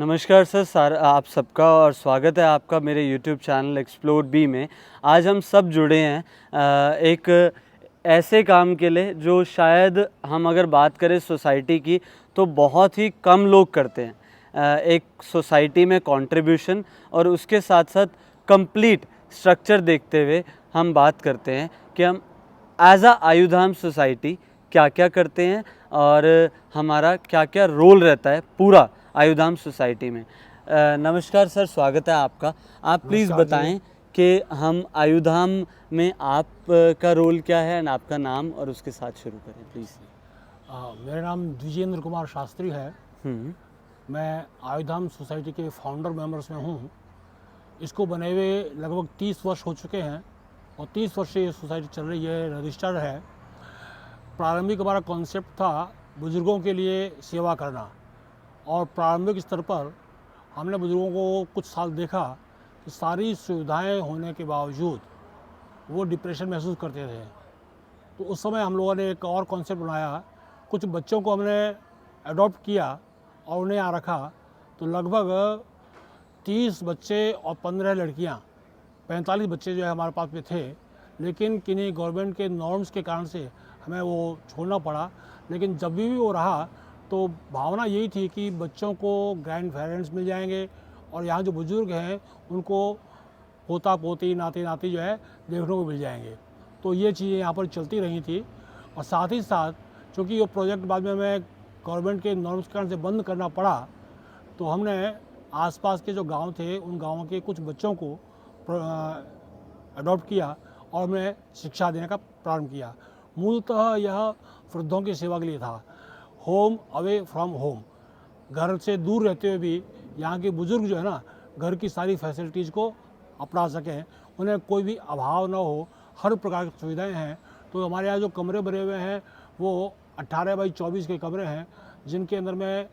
नमस्कार सर, आप सबका और स्वागत है आपका मेरे YouTube चैनल एक्सप्लोर बी में। आज हम सब जुड़े हैं एक ऐसे काम के लिए जो शायद हम अगर बात करें सोसाइटी की तो बहुत ही कम लोग करते हैं। एक सोसाइटी में कंट्रीब्यूशन और उसके साथ साथ कंप्लीट स्ट्रक्चर देखते हुए हम बात करते हैं कि हम एज अ आयुधाम सोसाइटी क्या क्या करते हैं और हमारा क्या क्या रोल रहता है पूरा आयुधाम सोसाइटी में। नमस्कार सर, स्वागत है आपका। आप प्लीज़ बताएं कि हम आयुधाम में आप का रोल क्या है एंड आपका नाम और उसके साथ शुरू करें प्लीज़। मेरा नाम द्विजेंद्र कुमार शास्त्री है। मैं आयुधाम सोसाइटी के फाउंडर मेंबर्स में हूँ। इसको बने हुए लगभग 30 वर्ष हो चुके हैं और 30 वर्ष से ये सोसाइटी चल रही है, रजिस्टर्ड है। प्रारंभिक हमारा कॉन्सेप्ट था बुज़ुर्गों के लिए सेवा करना और प्रारंभिक स्तर पर हमने बुज़ुर्गों को कुछ साल देखा कि सारी सुविधाएं होने के बावजूद वो डिप्रेशन महसूस करते थे। तो उस समय हम लोगों ने एक और कॉन्सेप्ट बनाया। कुछ बच्चों को हमने अडॉप्ट किया और उन्हें यहाँ रखा। तो लगभग 30 बच्चे और 15 लड़कियाँ, 45 बच्चे जो है हमारे पास में थे, लेकिन किन्हीं गवर्नमेंट के नॉर्म्स के कारण से हमें वो छोड़ना पड़ा। लेकिन जब भी वो रहा तो भावना यही थी कि बच्चों को ग्रैंड पेरेंट्स मिल जाएंगे और यहाँ जो बुज़ुर्ग हैं उनको पोता पोती नाती नाती जो है देखने को मिल जाएंगे। तो ये चीज़ें यहाँ पर चलती रही थी। और साथ ही साथ चूँकि ये प्रोजेक्ट बाद में हमें गवर्नमेंट के नॉर्म्स के कारण से बंद करना पड़ा, तो हमने आसपास के जो गांव थे उन गाँवों के कुछ बच्चों को अडॉप्ट किया और हमने शिक्षा देने का प्रारंभ किया। मूलतः यह वृद्धों की सेवा के लिए था, होम अवे फ्रॉम होम। घर से दूर रहते हुए भी यहाँ के बुज़ुर्ग जो है ना, घर की सारी फैसिलिटीज़ को अपना सकें, उन्हें कोई भी अभाव ना हो, हर प्रकार की सुविधाएं हैं। तो हमारे यहाँ जो कमरे बने हुए हैं वो 18 बाई 24 के कमरे हैं, जिनके अंदर में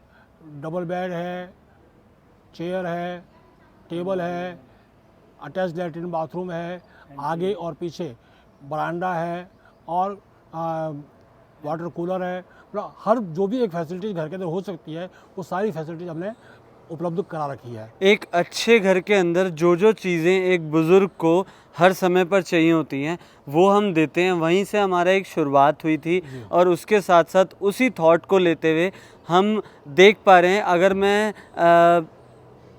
डबल बेड है, चेयर है, टेबल है, अटैच लैट्रिन बाथरूम है, आगे और पीछे बरांडा है और वाटर कूलर है। मतलब हर जो भी एक फैसिलिटीज़ घर के अंदर हो सकती है वो सारी फैसिलिटीज़ हमने उपलब्ध करा रखी है। एक अच्छे घर के अंदर जो जो चीज़ें एक बुज़ुर्ग को हर समय पर चाहिए होती हैं वो हम देते हैं। वहीं से हमारा एक शुरुआत हुई थी और उसके साथ साथ उसी थॉट को लेते हुए हम देख पा रहे हैं। अगर मैं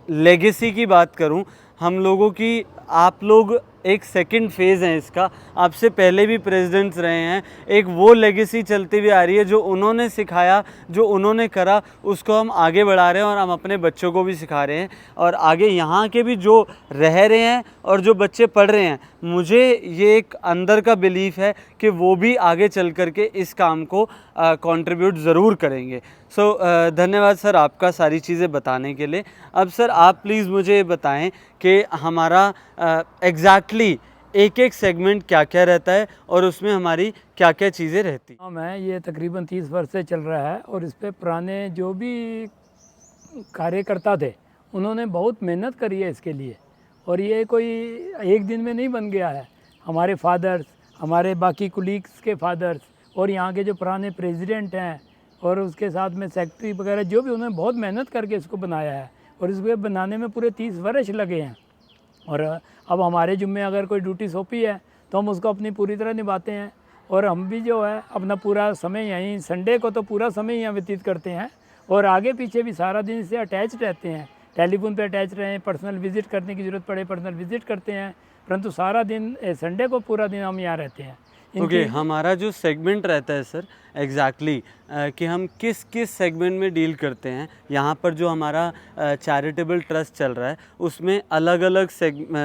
लेगेसी की बात करूं, हम लोगों की, आप लोग एक सेकंड फेज़ है इसका। आपसे पहले भी प्रेसिडेंट्स रहे हैं, एक वो लेगेसी चलती हुई आ रही है। जो उन्होंने सिखाया, जो उन्होंने करा, उसको हम आगे बढ़ा रहे हैं और हम अपने बच्चों को भी सिखा रहे हैं। और आगे यहाँ के भी जो रह रहे हैं और जो बच्चे पढ़ रहे हैं, मुझे ये एक अंदर का बिलीफ है कि वो भी आगे चल कर के इस काम को कंट्रीब्यूट ज़रूर करेंगे। सो धन्यवाद सर आपका सारी चीज़ें बताने के लिए। अब सर आप प्लीज़ मुझे बताएं कि हमारा एग्जैक्टली एक एक सेगमेंट क्या क्या रहता है और उसमें हमारी क्या क्या चीज़ें रहती। काम है ये तकरीबन 30 वर्ष से चल रहा है और इस पे पुराने जो भी कार्यकर्ता थे उन्होंने बहुत मेहनत करी है इसके लिए। और ये कोई एक दिन में नहीं बन गया है। हमारे फादर्स, हमारे बाकी कुलीग्स के फादर्स और यहाँ के जो पुराने प्रेसिडेंट हैं और उसके साथ में सेक्रेटरी वगैरह जो भी, उन्होंने बहुत मेहनत करके इसको बनाया है और इसको बनाने में पूरे 30 वर्ष लगे हैं। और अब हमारे जुम्मे अगर कोई ड्यूटी सौंपी है तो हम उसको अपनी पूरी तरह निभाते हैं। और हम भी जो है अपना पूरा समय यहीं, संडे को तो पूरा समय यहाँ व्यतीत करते हैं और आगे पीछे भी सारा दिन इससे अटैच रहते हैं। टेलीफोन पे अटैच रहें, पर्सनल विज़िट करने की ज़रूरत पड़े पर्सनल विज़िट करते हैं, परंतु सारा दिन संडे को पूरा दिन हम यहाँ रहते हैं। ओके, हमारा जो सेगमेंट रहता है सर एग्जैक्टली कि हम किस किस सेगमेंट में डील करते हैं। यहाँ पर जो हमारा चैरिटेबल ट्रस्ट चल रहा है उसमें अलग अलग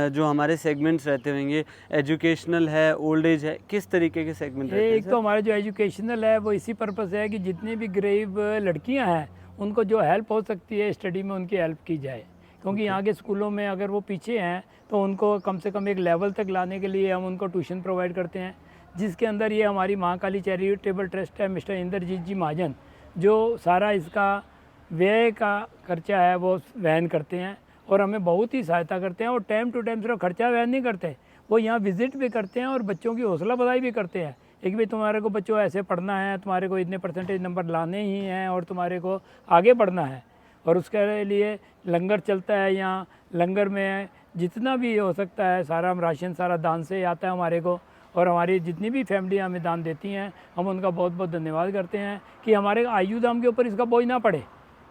जो हमारे सेगमेंट्स रहते होंगे, एजुकेशनल है, ओल्ड एज है, किस तरीके के सेगमेंट रहते हैं? एक तो हमारा जो एजुकेशनल है वो इसी पर्पज़ है कि जितनी भी गरीब लड़कियाँ हैं उनको जो हेल्प हो सकती है स्टडी में उनकी हेल्प की जाए। क्योंकि यहाँ के स्कूलों में अगर वो पीछे हैं तो उनको कम से कम एक लेवल तक लाने के लिए हम उनको ट्यूशन प्रोवाइड करते हैं, जिसके अंदर ये हमारी महाकाली चैरिटेबल ट्रस्ट है, मिस्टर इंद्रजीत जी महाजन, जो सारा इसका व्यय का खर्चा है वो वहन करते हैं और हमें बहुत ही सहायता करते हैं। और टाइम टू टाइम सिर्फ खर्चा वहन नहीं करते, वो यहाँ विज़िट भी करते हैं और बच्चों की हौसला अफजाई भी करते हैं कि भाई तुम्हारे को बच्चों ऐसे पढ़ना है, तुम्हारे को इतने परसेंटेज नंबर लाने ही हैं और तुम्हारे को आगे बढ़ना है। और उसके लिए लंगर चलता है यहाँ। लंगर में जितना भी हो सकता है सारा हम राशन सारा दान से आता है हमारे को, और हमारी जितनी भी फैमिली हमें दान देती हैं हम उनका बहुत बहुत धन्यवाद करते हैं कि हमारे आयु दाम के ऊपर इसका बोझ ना पड़े।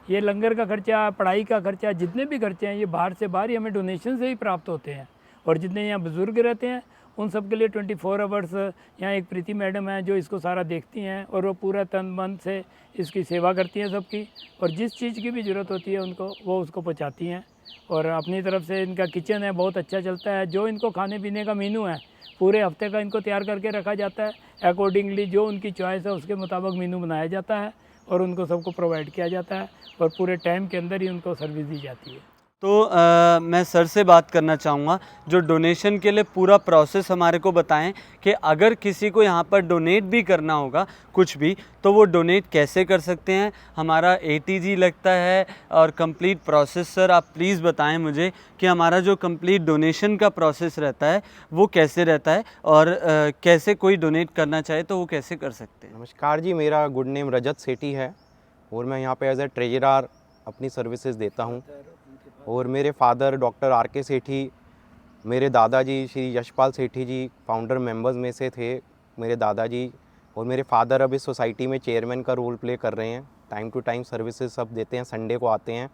ये लंगर का खर्चा, पढ़ाई का खर्चा, जितने भी खर्चे हैं ये बाहर से बाहर ही हमें डोनेशन से ही प्राप्त होते हैं। और जितने यहाँ बुज़ुर्ग रहते हैं उन सब के लिए 24 आवर्स यहाँ एक प्रीति मैडम है जो इसको सारा देखती हैं, और वो पूरा तन मन से इसकी सेवा करती हैं सबकी, और जिस चीज़ की भी ज़रूरत होती है उनको वो उसको पहुँचाती हैं। और अपनी तरफ से इनका किचन है बहुत अच्छा चलता है। जो इनको खाने पीने का मेनू है पूरे हफ्ते का इनको तैयार करके रखा जाता है। अकॉर्डिंगली जो उनकी चॉइस है उसके मुताबिक मेनू बनाया जाता है और उनको सबको प्रोवाइड किया जाता है, और पूरे टाइम के अंदर ही उनको सर्विस दी जाती है। तो मैं सर से बात करना चाहूँगा, जो डोनेशन के लिए पूरा प्रोसेस हमारे को बताएं कि अगर किसी को यहाँ पर डोनेट भी करना होगा कुछ भी तो वो डोनेट कैसे कर सकते हैं, हमारा ATG लगता है और कंप्लीट प्रोसेस। सर आप प्लीज़ बताएं मुझे कि हमारा जो कंप्लीट डोनेशन का प्रोसेस रहता है वो कैसे रहता है, और कैसे कोई डोनेट करना चाहे तो वो कैसे कर सकते हैं। नमस्कार जी, मेरा गुड नेम रजत सेठी है और मैं यहाँ पे एज ए ट्रेजरर अपनी सर्विसेज देता हूँ। और मेरे फादर डॉक्टर RK सेठी, मेरे दादाजी श्री यशपाल सेठी जी फाउंडर मेंबर्स में से थे मेरे दादाजी, और मेरे फादर अब इस सोसाइटी में चेयरमैन का रोल प्ले कर रहे हैं। टाइम टू टाइम सर्विसेज सब देते हैं, संडे को आते हैं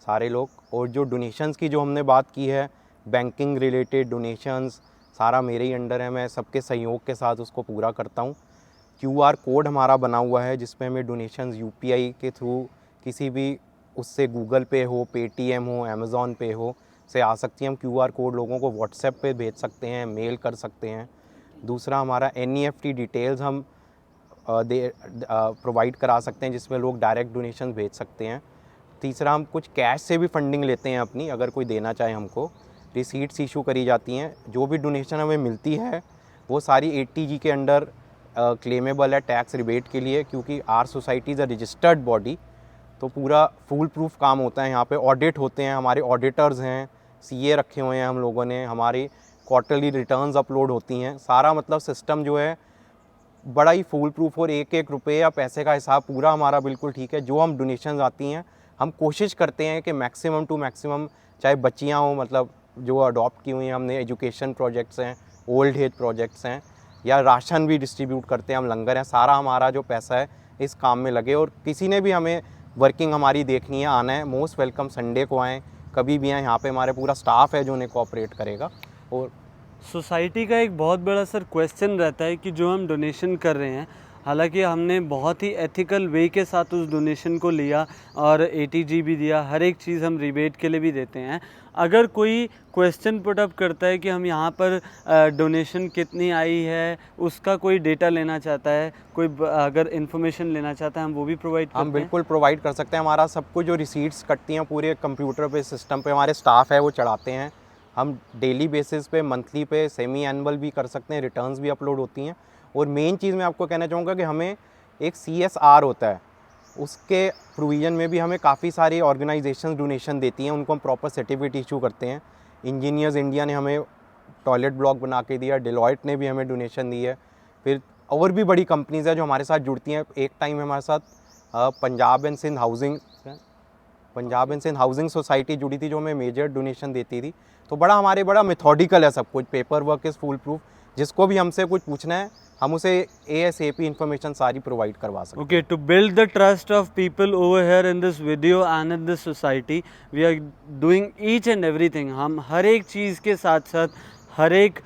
सारे लोग। और जो डोनेशंस की जो हमने बात की है, बैंकिंग रिलेटेड डोनेशंस सारा मेरे ही अंडर है, मैं सबके सहयोग के साथ उसको पूरा करता हूँ। QR कोड हमारा बना हुआ है जिसमें हमें डोनेशंस UPI के थ्रू किसी भी उससे गूगल पे हो, पेटीएम हो, अमेज़ॉन पे हो से आ सकती है। हम QR कोड लोगों को व्हाट्सएप पे भेज सकते हैं, मेल कर सकते हैं। दूसरा हमारा NEFT डिटेल्स हम प्रोवाइड करा सकते हैं जिसमें लोग डायरेक्ट डोनेशन भेज सकते हैं। तीसरा हम कुछ कैश से भी फंडिंग लेते हैं अपनी, अगर कोई देना चाहे हमको रिसीट्स इशू करी जाती हैं। जो भी डोनेशन हमें मिलती है वो सारी ATG के अंडर क्लेमेबल है टैक्स रिबेट के लिए, क्योंकि our society is a registered body, तो पूरा फुल प्रूफ काम होता है। यहाँ पे ऑडिट होते हैं, हमारे ऑडिटर्स हैं, CA रखे हुए हैं हम लोगों ने, हमारी क्वार्टरली रिटर्न्स अपलोड होती हैं। सारा मतलब सिस्टम जो है बड़ा ही फुल प्रूफ, और एक एक रुपये या पैसे का हिसाब पूरा हमारा बिल्कुल ठीक है। जो हम डोनेशंस आती हैं हम कोशिश करते हैं कि मैक्सिमम टू मैक्सिमम, चाहे बच्चियाँ हों मतलब जो अडॉप्ट की हुई हैं हमने, एजुकेशन प्रोजेक्ट्स हैं, ओल्ड एज प्रोजेक्ट्स हैं, या राशन भी डिस्ट्रीब्यूट करते हैं हम, लंगर हैं, सारा हमारा जो पैसा है इस काम में लगे। और किसी ने भी हमें वर्किंग हमारी देखनी है, आना है, मोस्ट वेलकम, संडे को आएँ, कभी भी आएँ। यहाँ पे हमारे पूरा स्टाफ है जो उन्हें कोऑपरेट करेगा। और सोसाइटी का एक बहुत बड़ा सर क्वेश्चन रहता है कि जो हम डोनेशन कर रहे हैं, हालांकि हमने बहुत ही एथिकल वे के साथ उस डोनेशन को लिया और ATG भी दिया, हर एक चीज़ हम रिबेट के लिए भी देते हैं। अगर कोई क्वेश्चन पुट अप करता है कि हम यहाँ पर डोनेशन कितनी आई है उसका कोई डेटा लेना चाहता है, कोई अगर इन्फॉर्मेशन लेना चाहता है, हम वो भी प्रोवाइड करते हैं। हम बिल्कुल प्रोवाइड कर सकते हैं। हमारा सब कुछ जो रिसीट्स कटती हैं पूरे कंप्यूटर पे, सिस्टम पे हमारे स्टाफ है वो चढ़ाते हैं। हम डेली बेसिस पे, मंथली पे, सेमी एनुअल भी कर सकते हैं, रिटर्न्स भी अपलोड होती हैं। और मेन चीज़ मैं आपको कहना चाहूँगा कि हमें एक CSR होता है, उसके प्रोविज़न में भी हमें काफ़ी सारी ऑर्गेनाइजेशन डोनेशन देती हैं, उनको हम प्रॉपर सर्टिफिकेट इशू करते हैं। इंजीनियर्स इंडिया ने हमें टॉयलेट ब्लॉक बना के दिया, डेलॉयट ने भी हमें डोनेशन दी है। फिर और भी बड़ी कंपनीज़ हैं जो हमारे साथ जुड़ती हैं। एक टाइम में हमारे साथ Punjab and Sindh housing society जुड़ी थी जो हमें मेजर डोनेशन देती थी। तो बड़ा मेथोडिकल है सब कुछ, paper work is full proof. जिसको भी हमसे कुछ पूछना है हम उसे ASAP इन्फॉर्मेशन सारी प्रोवाइड करवा सकते हैं। Okay, to build the trust of people over here in this video and in this society, we are doing each and everything. हम हर एक चीज़ के साथ साथ हर एक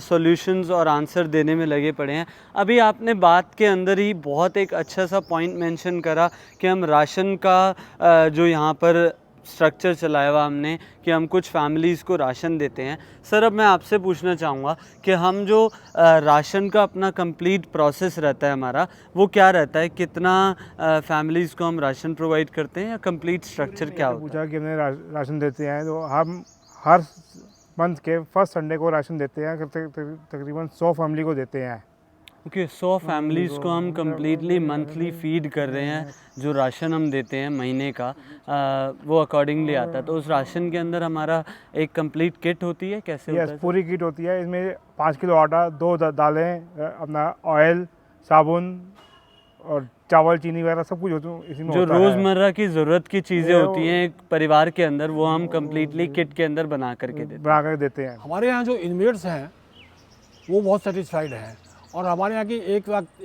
सॉल्यूशंस और आंसर देने में लगे पड़े हैं। अभी आपने बात के अंदर ही बहुत एक अच्छा सा पॉइंट मेंशन करा कि हम राशन का जो यहाँ पर स्ट्रक्चर चलाया हुआ हमने कि हम कुछ फैमिलीज़ को राशन देते हैं। सर अब मैं आपसे पूछना चाहूँगा कि हम जो राशन का अपना कंप्लीट प्रोसेस रहता है हमारा, वो क्या रहता है, कितना फैमिलीज़ को हम राशन प्रोवाइड करते हैं, या कंप्लीट स्ट्रक्चर क्या होता है? पूछा कि हमने राशन देते हैं, तो हम हर मंथ के फर्स्ट संडे को राशन देते हैं, तकरीबन 100 फैमिली को देते हैं। ओके, 100 फैमिलीज़ को हम कम्प्लीटली मंथली फीड कर रहे हैं। जो राशन हम देते हैं महीने का वो अकॉर्डिंगली आता है। तो उस राशन के अंदर हमारा एक कंप्लीट किट होती है, कैसे होता है? पूरी किट होती है। इसमें 5 किलो आटा, 2 दालें, अपना ऑयल, साबुन और चावल चीनी वगैरह सब कुछ इसी में जो होता है। रोज़मर्रा की ज़रूरत की चीज़ें ये होती हैं एक परिवार के अंदर, वो हम कम्प्लीटली किट के अंदर बना करके देते हैं। बना कर देते हैं। हमारे यहाँ जो इनमेट्स हैं वो बहुत सेटिस्फाइड हैं, और हमारे यहाँ की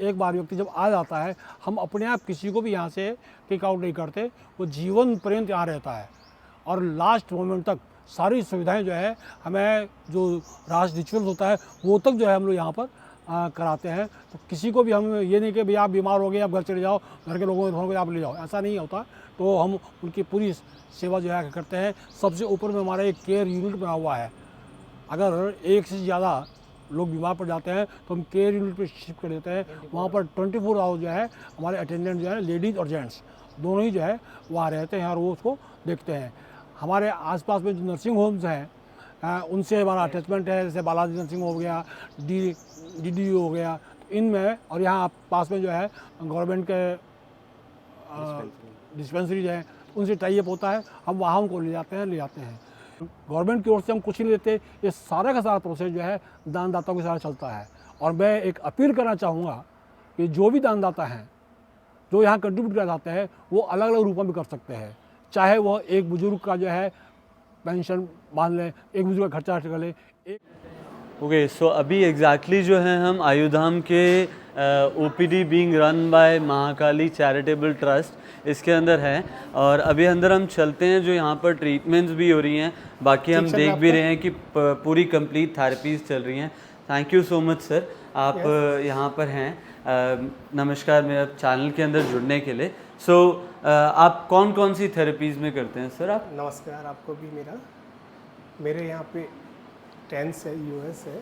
एक बार व्यक्ति जब आ जाता है, हम अपने आप किसी को भी यहाँ से किक आउट नहीं करते, वो जीवन पर्यंत यहाँ रहता है और लास्ट मोमेंट तक सारी सुविधाएं जो है हमें, जो राज रिचुअल्स होता है वो तक जो है हम लोग यहाँ पर कराते हैं। तो किसी को भी हम ये नहीं कि भैया आप बीमार हो गए आप घर चले जाओ, घर के लोगों को आप ले जाओ, ऐसा नहीं होता। तो हम उनकी पूरी सेवा जो है करते हैं। सबसे ऊपर में हमारा एक केयर यूनिट बना हुआ है। अगर एक से ज़्यादा लोग बीमार पड़ जाते हैं तो हम केयर यूनिट पे शिफ्ट कर देते हैं। वहाँ पर 24 आवर्स जो है हमारे अटेंडेंट जो है लेडीज़ और जेंट्स दोनों ही जो है वहाँ रहते हैं और वो उसको देखते हैं। हमारे आसपास में जो नर्सिंग होम्स हैं उनसे हमारा अटैचमेंट है, जैसे बालाजी नर्सिंग हो गया, DDU हो गया, इनमें। और यहाँ पास में जो है गवर्नमेंट के डिस्पेंसरी जो है उनसे टाई अप होता है, हम वहाँ उनको ले जाते हैं। गवर्नमेंट की ओर से हम कुछ नहीं लेते, ये सारा का सारा प्रोसेस जो है दानदाताओं के साथ चलता है। और मैं एक अपील करना चाहूँगा कि जो भी दानदाता हैं जो यहाँ कंट्रीब्यूट करना चाहते हैं वो अलग अलग रूपों में कर सकते हैं। चाहे वो एक बुजुर्ग का जो है पेंशन मान लें, एक बुजुर्ग का खर्चा कर लें। ओके, सो अभी एग्जैक्टली जो है हम आयुधाम के OPD being run by Mahakali charitable trust इसके अंदर हैं, और अभी अंदर हम चलते हैं जो यहाँ पर ट्रीटमेंट्स भी हो रही हैं। बाकी हम देख भी रहे हैं कि पूरी कंप्लीट थेरेपीज चल रही हैं। Thank you so much sir, आप यहाँ पर हैं। नमस्कार मेरा चैनल के अंदर जुड़ने के लिए। सो आप कौन कौन सी थेरेपीज़ में करते हैं सर आप? नमस्कार आपको भी मेरे यहाँ पे टेंस है, US है,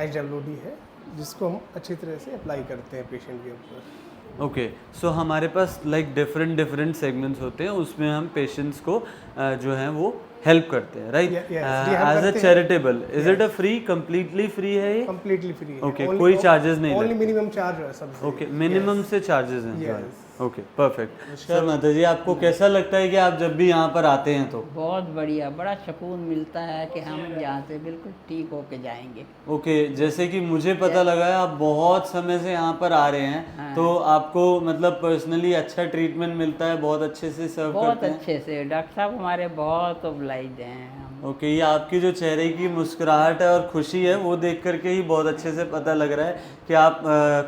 HWD है, जिसको हम अच्छी तरह से अप्लाई करते हैं पेशेंट के ऊपर। ओके, सो हमारे पास लाइक डिफरेंट सेगमेंट्स होते हैं, उसमें हम पेशेंट्स को जो है वो हेल्प करते हैं, right? As a charitable, is it a free, completely free है ये? कम्प्लीटली फ्री है। ओके, कोई चार्जेस नहीं ओनली लगते? मिनिमम चार्ज है सबसे। ओके, मिनिमम से चार्जेस हैं? Yes. Okay, perfect. नमस्कार माता जी, आपको कैसा लगता है कि आप जब भी यहाँ पर आते हैं तो? बहुत बढ़िया, बड़ा सुकून मिलता है कि हम यहाँ से बिल्कुल ठीक होके जाएंगे। ओके, जैसे कि मुझे पता लगा है आप बहुत समय से यहाँ पर आ रहे हैं। हाँ। तो आपको मतलब पर्सनली अच्छा ट्रीटमेंट मिलता है, बहुत अच्छे से सर्व बहुत करते हैं? अच्छे से डॉक्टर साहब हमारे बहुत ओब्लाइज हैं। ओके, ये आपकी जो चेहरे की मुस्कुराहट है और खुशी है वो देख करके ही बहुत अच्छे से पता लग रहा है कि आप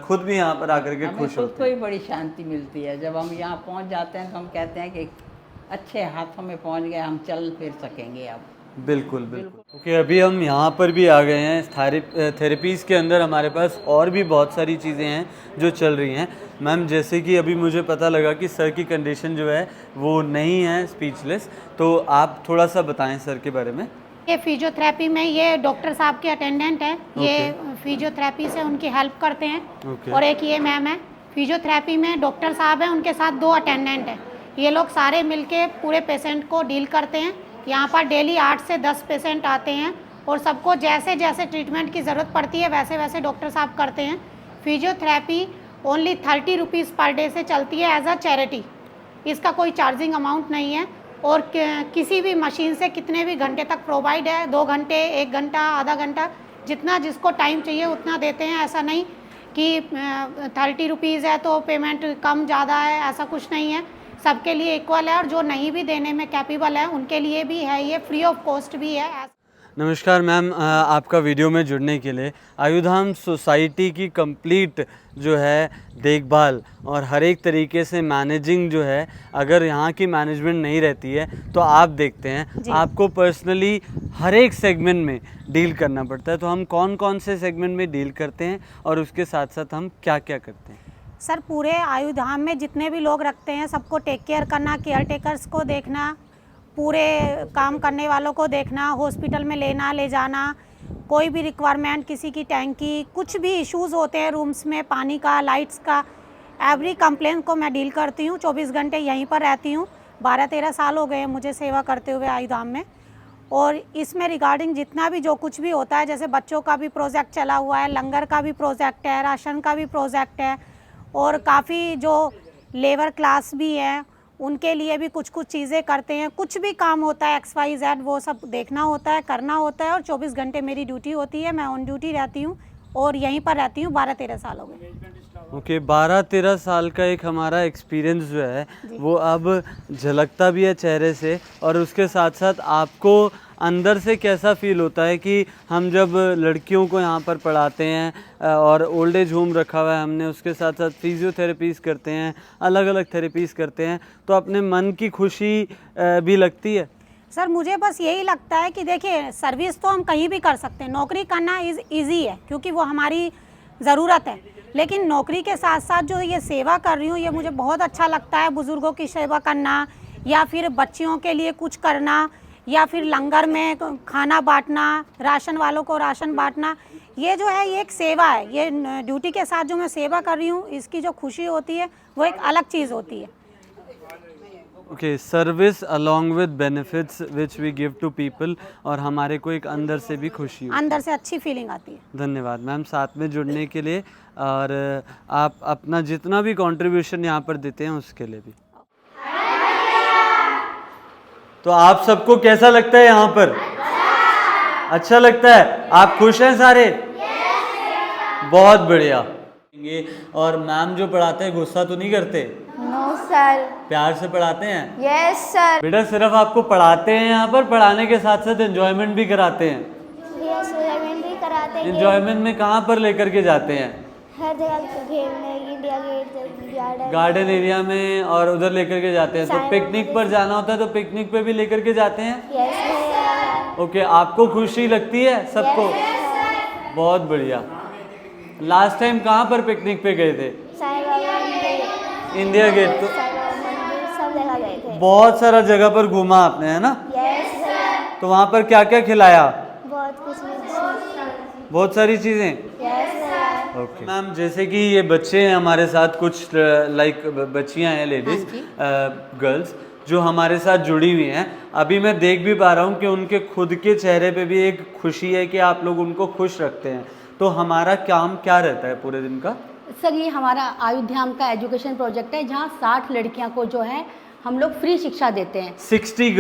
खुद भी यहाँ पर आकर के हमें खुश खुद होते को हैं। ही बड़ी शांति मिलती है जब हम यहाँ पहुँच जाते हैं, तो हम कहते हैं कि अच्छे हाथों में पहुँच गए, हम चल फिर सकेंगे अब। बिल्कुल बिल्कुल। ओके, अभी हम यहाँ पर भी आ गए हैं। थेरेपीज़ के अंदर हमारे पास और भी बहुत सारी चीज़ें हैं जो चल रही हैं। मैम, जैसे कि अभी मुझे पता लगा कि सर की कंडीशन जो है वो नहीं है, स्पीचलेस, तो आप थोड़ा सा बताएं सर के बारे में। ये फिजियोथेरेपी में ये डॉक्टर साहब के अटेंडेंट हैं, ये फिजियोथेरेपी से उनकी हेल्प करते हैं। और एक ये मैम है, फिजियोथेरेपी में डॉक्टर साहब हैं, उनके साथ 2 अटेंडेंट हैं। ये लोग सारे मिलके पूरे पेशेंट को डील करते हैं। यहाँ पर डेली 8 से 10 पेशेंट आते हैं और सबको जैसे जैसे ट्रीटमेंट की ज़रूरत पड़ती है वैसे वैसे डॉक्टर साहब करते हैं। Physiotherapy only 30 rupees per day से चलती है एज अ चैरिटी, इसका कोई चार्जिंग अमाउंट नहीं है। और किसी भी मशीन से कितने भी घंटे तक प्रोवाइड है, 2 घंटे, 1 घंटा, आधा घंटा, जितना जिसको टाइम चाहिए उतना देते हैं। ऐसा नहीं कि 30 रुपीज़ है तो पेमेंट कम ज़्यादा है, ऐसा कुछ नहीं है, सबके लिए इक्वल है। और जो नहीं भी देने में कैपेबल है उनके लिए भी है, ये फ्री ऑफ कॉस्ट भी है। नमस्कार मैम, आपका वीडियो में जुड़ने के लिए। आयुधाम सोसाइटी की कंप्लीट जो है देखभाल और हर एक तरीके से मैनेजिंग जो है, अगर यहाँ की मैनेजमेंट नहीं रहती है तो आप देखते हैं आपको पर्सनली हर एक सेगमेंट में डील करना पड़ता है। तो हम कौन कौन से सेगमेंट में डील करते हैं और उसके साथ साथ हम क्या क्या करते हैं? सर, पूरे आयुधाम में जितने भी लोग रखते हैं सबको टेक केयर करना, केयर टेकर्स को देखना, पूरे काम करने वालों को देखना, हॉस्पिटल में लेना ले जाना, कोई भी रिक्वायरमेंट, किसी की टैंकी, कुछ भी इश्यूज़ होते हैं रूम्स में, पानी का, लाइट्स का, एवरी कंप्लेंट को मैं डील करती हूँ। 24 घंटे यहीं पर रहती हूँ। 12-13 साल हो गए हैं मुझे सेवा करते हुए आयुधाम में। और इसमें रिगार्डिंग जितना भी जो कुछ भी होता है, जैसे बच्चों का भी प्रोजेक्ट चला हुआ है, लंगर का भी प्रोजेक्ट है, राशन का भी प्रोजेक्ट है, और काफ़ी जो लेबर क्लास भी है उनके लिए भी कुछ कुछ चीज़ें करते हैं। कुछ भी काम होता है XYZ वो सब देखना होता है, करना होता है। और 24 घंटे मेरी ड्यूटी होती है, मैं ऑन ड्यूटी रहती हूँ और यहीं पर रहती हूँ। 12-13 साल हो गए। ओके 12-13 साल का एक हमारा एक्सपीरियंस जो है वो अब झलकता भी है चेहरे से, और उसके साथ साथ आपको अंदर से कैसा फील होता है कि हम जब लड़कियों को यहाँ पर पढ़ाते हैं और ओल्ड एज होम रखा हुआ है हमने, उसके साथ साथ फिजियोथेरेपीज़ करते हैं, अलग अलग थेरेपीज़ करते हैं, तो अपने मन की खुशी भी लगती है? सर मुझे बस यही लगता है कि देखिए सर्विस तो हम कहीं भी कर सकते हैं, नौकरी करना इजी है क्योंकि वो हमारी ज़रूरत है, लेकिन नौकरी के साथ साथ जो ये सेवा कर रही हूँ ये मुझे बहुत अच्छा लगता है। बुज़ुर्गों की सेवा करना या फिर बच्चियों के लिए कुछ करना या फिर लंगर में खाना बांटना, राशन वालों को राशन बांटना, ये जो है ये एक सेवा है। ये ड्यूटी के साथ जो मैं सेवा कर रही हूँ इसकी जो खुशी होती है वो एक अलग चीज़ होती है। Okay, service along with benefits which we give to people, और हमारे को एक अंदर से भी खुशी होती अंदर से अच्छी फीलिंग आती है। है। धन्यवाद मैम साथ में जुड़ने के लिए, और आप अपना जितना भी कंट्रीब्यूशन यहाँ पर देते हैं उसके लिए भी। तो आप सबको कैसा लगता है यहाँ पर? अच्छा लगता है? आप खुश हैं सारे? बहुत बढ़िया। और मैम जो पढ़ाते हैं गुस्सा तो नहीं करते? No sir. प्यार से पढ़ाते हैं? Yes sir. बेटा सिर्फ आपको पढ़ाते हैं यहाँ पर, पढ़ाने के साथ साथ एंजॉयमेंट भी कराते हैं? यस, एंजॉयमेंट भी कराते हैं। एंजॉयमेंट में कहाँ पर लेकर के जाते हैं? हर जगह खेलने, इंडिया गेट, गार्डन एरिया में, और उधर लेकर के जाते हैं। तो पिकनिक पर जाना होता है तो पिकनिक पे भी लेकर के जाते हैं? यस। ओके, आपको खुशी लगती है सबको? बहुत बढ़िया। लास्ट टाइम कहाँ पर पिकनिक पे गए थे? India Gate. तो सब जगह गए थे। बहुत सारा जगह पर घूमा आपने, है ना? यस। तो वहाँ पर क्या क्या खिलाया? बहुत कुछ। बहुत सारी चीज़ें। यस। ओके मैम, जैसे कि ये बच्चे हैं हमारे साथ, कुछ लाइक बच्चियां हैं, लेडीज गर्ल्स जो हमारे साथ जुड़ी हुई हैं। अभी मैं देख भी पा रहा हूँ कि उनके खुद के चेहरे पे भी एक खुशी है कि आप लोग उनको खुश रखते हैं। तो हमारा काम क्या रहता है पूरे दिन का? सर ये हमारा आयुध्याम का एजुकेशन प्रोजेक्ट है जहाँ 60 लड़कियाँ को जो है हम लोग फ्री शिक्षा देते हैं। 60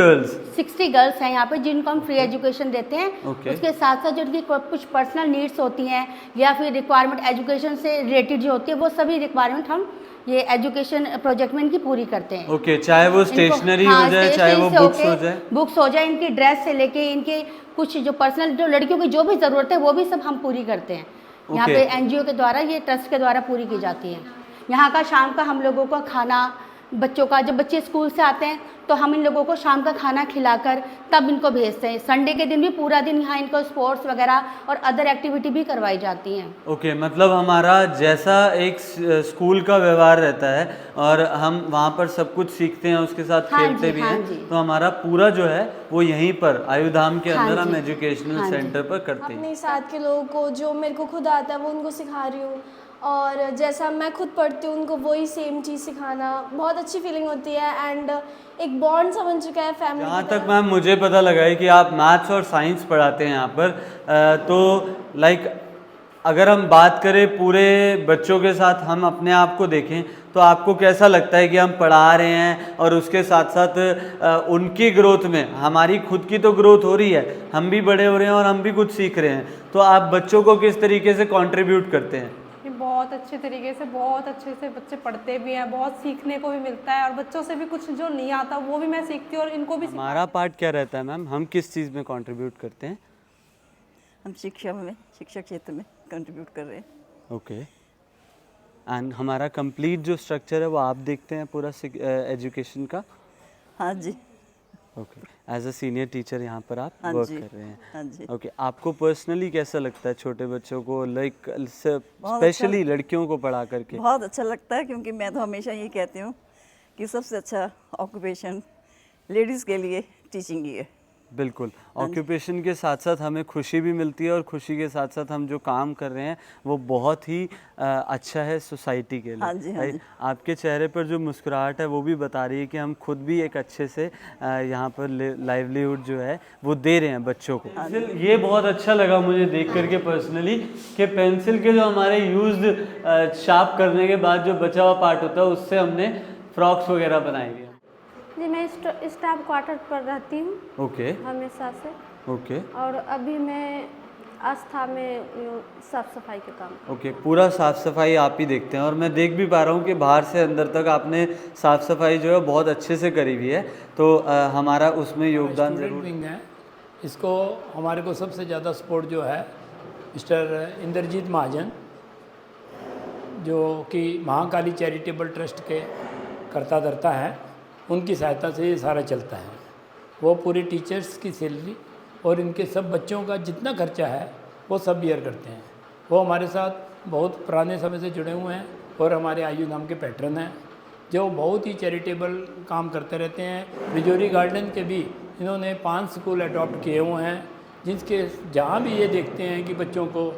गर्ल्स हैं यहाँ पे जिनको हम फ्री एजुकेशन देते हैं। उसके साथ साथ जो उनकी कुछ पर्सनल नीड्स होती हैं या फिर रिक्वायरमेंट एजुकेशन से रिलेटेड जो होती है वो सभी रिक्वायरमेंट हम ये एजुकेशन प्रोजेक्ट में इनकी पूरी करते हैं। ओके, चाहे वो स्टेशनरी हो जाए, चाहे वो बुक्स हो जाए, इनकी ड्रेस से लेके इनके कुछ जो पर्सनल जो लड़कियों की जो भी ज़रूरत है वो भी सब हम पूरी करते हैं। यहाँ पे एनजीओ के द्वारा, ये ट्रस्ट के द्वारा पूरी की जाती है। यहाँ का शाम का हम लोगों का खाना, बच्चों का जब बच्चे स्कूल से आते हैं तो हम इन लोगों को शाम का खाना खिलाकर तब इनको भेजते हैं। संडे के दिन भी पूरा दिन यहाँ इनको स्पोर्ट्स वगैरह और अदर एक्टिविटी भी करवाई जाती हैं। ओके, मतलब हमारा जैसा एक स्कूल का व्यवहार रहता है और हम वहाँ पर सब कुछ सीखते हैं, उसके साथ खेलते भी हैं, तो हमारा पूरा जो है वो यहीं पर आयुधाम के अंदर हम एजुकेशनल सेंटर पर करते हैं। अपने साथ के लोगों को जो मेरे को खुद आता है वो उनको सिखा रही हूँ, और जैसा मैं खुद पढ़ती हूँ उनको वही सेम चीज़ सिखाना, बहुत अच्छी फीलिंग होती है एंड एक बॉन्ड सा बन चुका है फैमिली। जहाँ तक मैम मुझे पता लगा है कि आप मैथ्स और साइंस पढ़ाते हैं यहाँ पर, तो लाइक अगर हम बात करें पूरे बच्चों के साथ, हम अपने आप को देखें तो आपको कैसा लगता है कि हम पढ़ा रहे हैं और उसके साथ साथ उनकी ग्रोथ में हमारी खुद की तो ग्रोथ हो रही है, हम भी बड़े हो रहे हैं और हम भी कुछ सीख रहे हैं, तो आप बच्चों को किस तरीके से कंट्रीब्यूट करते हैं? बहुत अच्छे तरीके से, बहुत अच्छे से बच्चे पढ़ते भी हैं, बहुत सीखने को भी मिलता है और बच्चों से भी कुछ जो नहीं आता वो भी मैं सीखती हूँ और इनको भी। हमारा पार्ट क्या रहता है मैम, हम किस चीज़ में कंट्रीब्यूट करते हैं? हम शिक्षा क्षेत्र में कंट्रीब्यूट कर रहे हैं। ओके, एंड हमारा कंप्लीट जो स्ट्रक्चर है वो आप देखते हैं पूरा एजुकेशन का? हाँ जी। Okay, as a senior teacher यहाँ पर आप हाँ वर्क जी, कर रहे हैं? हाँ जी। ओके, आपको पर्सनली कैसा लगता है छोटे बच्चों को, लाइक स्पेशली लड़कियों को पढ़ा करके? बहुत अच्छा लगता है, क्योंकि मैं तो हमेशा ये कहती हूँ कि सबसे अच्छा ऑक्यूपेशन लेडीज़ के लिए टीचिंग ही है। बिल्कुल, ऑक्यूपेशन के साथ साथ हमें खुशी भी मिलती है और खुशी के साथ साथ हम जो काम कर रहे हैं वो बहुत ही अच्छा है सोसाइटी के लिए। हाँ जी, हाँ जी। आपके चेहरे पर जो मुस्कुराहट है वो भी बता रही है कि हम खुद भी एक अच्छे से यहाँ पर लाइवलीहुड जो है वो दे रहे हैं बच्चों को। हाँ, ये बहुत अच्छा लगा मुझे देख करके पर्सनली कि पेंसिल के जो हमारे यूज्ड शार्प करने के बाद जो बचा हुआ पार्ट होता है उससे हमने फ्रॉक्स वगैरह बनाए गए। जी, मैं स्टाफ क्वार्टर पर रहती हूँ। ओके। हमेशा से। ओके। और अभी मैं आस्था में साफ़ सफाई के काम। ओके, पूरा साफ़ सफाई आप ही देखते हैं और मैं देख भी पा रहा हूँ कि बाहर से अंदर तक आपने साफ़ सफाई जो है बहुत अच्छे से करी हुई है, तो हमारा उसमें योगदान स्टूडेंट ज़रूर विंग है। इसको हमारे को सबसे ज़्यादा सपोर्ट जो है मिस्टर इंद्रजीत महाजन, जो कि महाकाली चैरिटेबल ट्रस्ट के कर्ता धर्ता हैं, उनकी सहायता से ये सारा चलता है। वो पूरे टीचर्स की सैलरी और इनके सब बच्चों का जितना खर्चा है वो सब बियर करते हैं। वो हमारे साथ बहुत पुराने समय से जुड़े हुए हैं और हमारे आयु नाम के पैटर्न हैं, जो बहुत ही चैरिटेबल काम करते रहते हैं। रिजोरी गार्डन के भी इन्होंने 5 स्कूल अडॉप्ट किए हुए हैं, जिसके जहाँ भी ये देखते हैं कि बच्चों को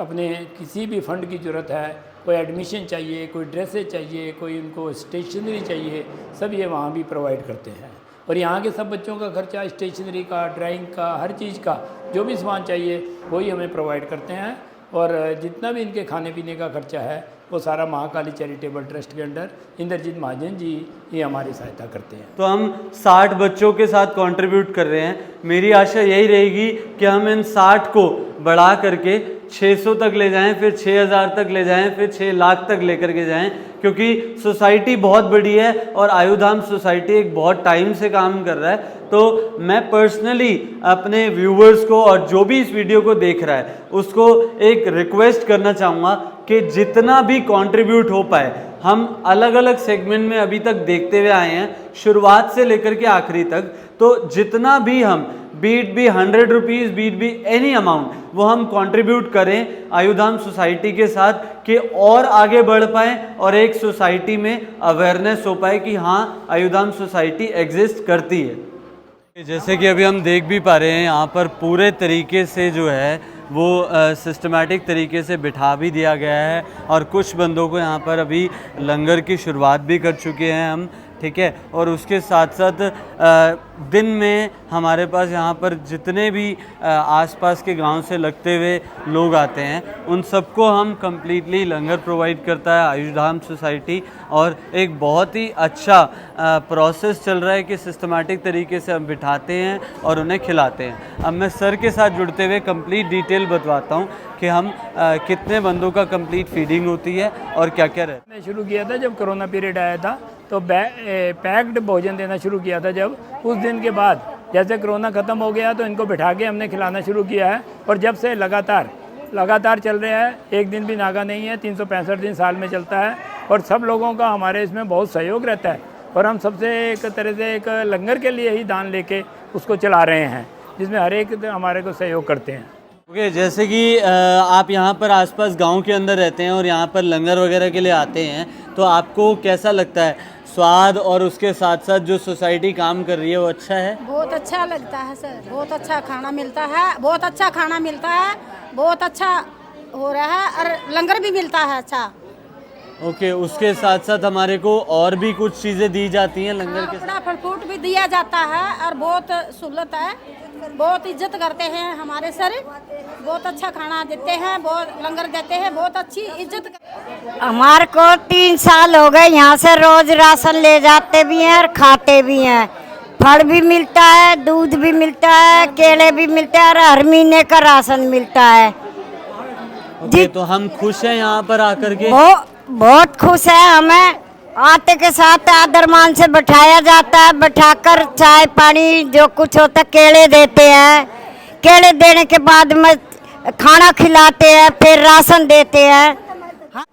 अपने किसी भी फंड की ज़रूरत है, कोई एडमिशन चाहिए, कोई ड्रेसेस चाहिए, कोई उनको स्टेशनरी चाहिए, सब ये वहाँ भी प्रोवाइड करते हैं। और यहाँ के सब बच्चों का खर्चा स्टेशनरी का, ड्राइंग का, हर चीज़ का जो भी सामान चाहिए वही हमें प्रोवाइड करते हैं। और जितना भी इनके खाने पीने का खर्चा है वो सारा महाकाली चैरिटेबल ट्रस्ट के अंडर इंद्रजीत महाजन जी ये हमारी सहायता करते हैं। तो हम 60 बच्चों के साथ कंट्रीब्यूट कर रहे हैं। मेरी आशा यही रहेगी कि हम इन 60 को बढ़ा करके 600 तक ले जाएं, फिर 6000 तक ले जाएं, फिर 6 लाख तक लेकर के जाएं, क्योंकि सोसाइटी बहुत बड़ी है और आयुधाम सोसाइटी एक बहुत टाइम से काम कर रहा है। तो मैं पर्सनली अपने व्यूवर्स को और जो भी इस वीडियो को देख रहा है उसको एक रिक्वेस्ट करना चाहूँगा कि जितना भी कंट्रीब्यूट हो पाए, हम अलग अलग सेगमेंट में अभी तक देखते हुए आए हैं शुरुआत से लेकर के आखिरी तक, तो जितना भी हम बीट भी 100 रुपीज़, बीट भी एनी अमाउंट, वो हम कंट्रीब्यूट करें आयुधाम सोसाइटी के साथ कि और आगे बढ़ पाएँ और एक सोसाइटी में अवेयरनेस हो पाए कि हाँ आयुधाम सोसाइटी एग्जिस्ट करती है। जैसे कि अभी हम देख भी पा रहे हैं यहाँ पर पूरे तरीके से जो है वो सिस्टमैटिक तरीके से बिठा भी दिया गया है और कुछ बंदों को यहाँ पर अभी लंगर की शुरुआत भी कर चुके हैं हम, ठीक है। और उसके साथ साथ दिन में हमारे पास यहाँ पर जितने भी आसपास के गांव से लगते हुए लोग आते हैं उन सबको हम कम्प्लीटली लंगर प्रोवाइड करता है आयुधाम सोसाइटी। और एक बहुत ही अच्छा प्रोसेस चल रहा है कि सिस्टमैटिक तरीके से हम बिठाते हैं और उन्हें खिलाते हैं। अब मैं सर के साथ जुड़ते हुए कंप्लीट डिटेल बतवाता हूँ कि हम कितने बंदों का कंप्लीट फीडिंग होती है और क्या क्या रहता है। शुरू किया था जब कोरोना पीरियड आया था तो पैक्ड भोजन देना शुरू किया था। जब उस दिन के बाद जैसे कोरोना ख़त्म हो गया तो इनको बिठा के हमने खिलाना शुरू किया है और जब से लगातार चल रहा है, एक दिन भी नागा नहीं है, 365 दिन साल में चलता है और सब लोगों का हमारे इसमें बहुत सहयोग रहता है। और हम सबसे एक तरह से एक लंगर के लिए ही दान लेके उसको चला रहे हैं, जिसमें हर एक हमारे को सहयोग करते हैं। ओके, जैसे कि आप यहाँ पर आसपास गांव के अंदर रहते हैं और यहाँ पर लंगर वगैरह के लिए आते हैं, तो आपको कैसा लगता है? स्वाद और उसके साथ साथ जो सोसाइटी काम कर रही है वो अच्छा है? बहुत अच्छा लगता है सर, बहुत अच्छा खाना मिलता है, बहुत अच्छा खाना मिलता है, बहुत अच्छा हो रहा है और लंगर भी मिलता है अच्छा। ओके, उसके साथ साथ हमारे को और भी कुछ चीज़ें दी जाती हैं लंगर के साथ? फल फ्रूट भी दिया जाता है और बहुत सहूलत है, बहुत इज्जत करते हैं हमारे सर, बहुत अच्छा खाना देते हैं, बहुत लंगर देते हैं, बहुत अच्छी इज्जत। हमारे को 3 साल हो गए यहाँ से रोज राशन ले जाते भी हैं और खाते भी हैं। फल भी मिलता है, दूध भी मिलता है, केले भी मिलते हैं और हर महीने का राशन मिलता है। ओके, तो हम खुश हैं यहाँ पर आकर के? बहुत खुश है। हमें आते के साथ आदर मान से बैठाया जाता है, बैठाकर चाय पानी जो कुछ होता है केले देते हैं, केले देने के बाद में खाना खिलाते हैं, फिर राशन देते हैं।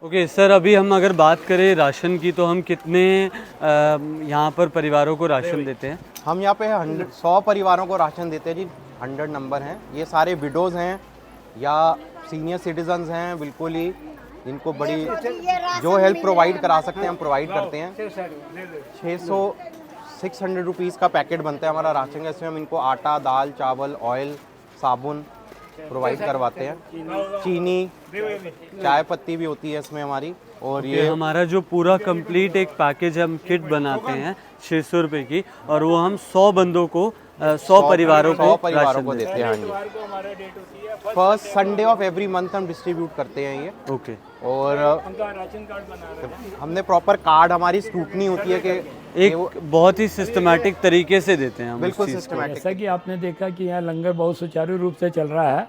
ओके सर, अभी हम अगर बात करें राशन की तो हम कितने यहाँ पर परिवारों को राशन देते हैं? हम यहाँ पे 100 परिवारों को राशन देते हैं जी। 100 नंबर हैं, ये सारे विडोज़ हैं या सीनियर सिटीजन्स हैं, बिल्कुल ही इनको बड़ी जो हेल्प प्रोवाइड करा सकते हैं हम प्रोवाइड करते हैं। 600 रुपीज़ का पैकेट बनता है हमारा राशन का, इसमें हम इनको आटा, दाल, चावल, ऑयल, साबुन प्रोवाइड करवाते हैं। चीनी, चाय पत्ती भी होती है इसमें हमारी। और ये हमारा जो पूरा कंप्लीट एक पैकेज हम किट बनाते हैं 600 रुपये की, और वो हम 100 बंदों को 100 परिवारों को देते हैं। First Sunday off every month हम डिस्ट्रीब्यूट करते हैं ये। ओके, और राशन कार्ड बना रहे हैं, हमने प्रॉपर कार्ड, हमारी स्क्रूटनी होती है कि एक बहुत ही सिस्टमैटिक तरीके से देते हैं हम। बिल्कुल सिस्टमैटिक। जैसा कि आपने देखा कि यहाँ लंगर बहुत सुचारू रूप से चल रहा है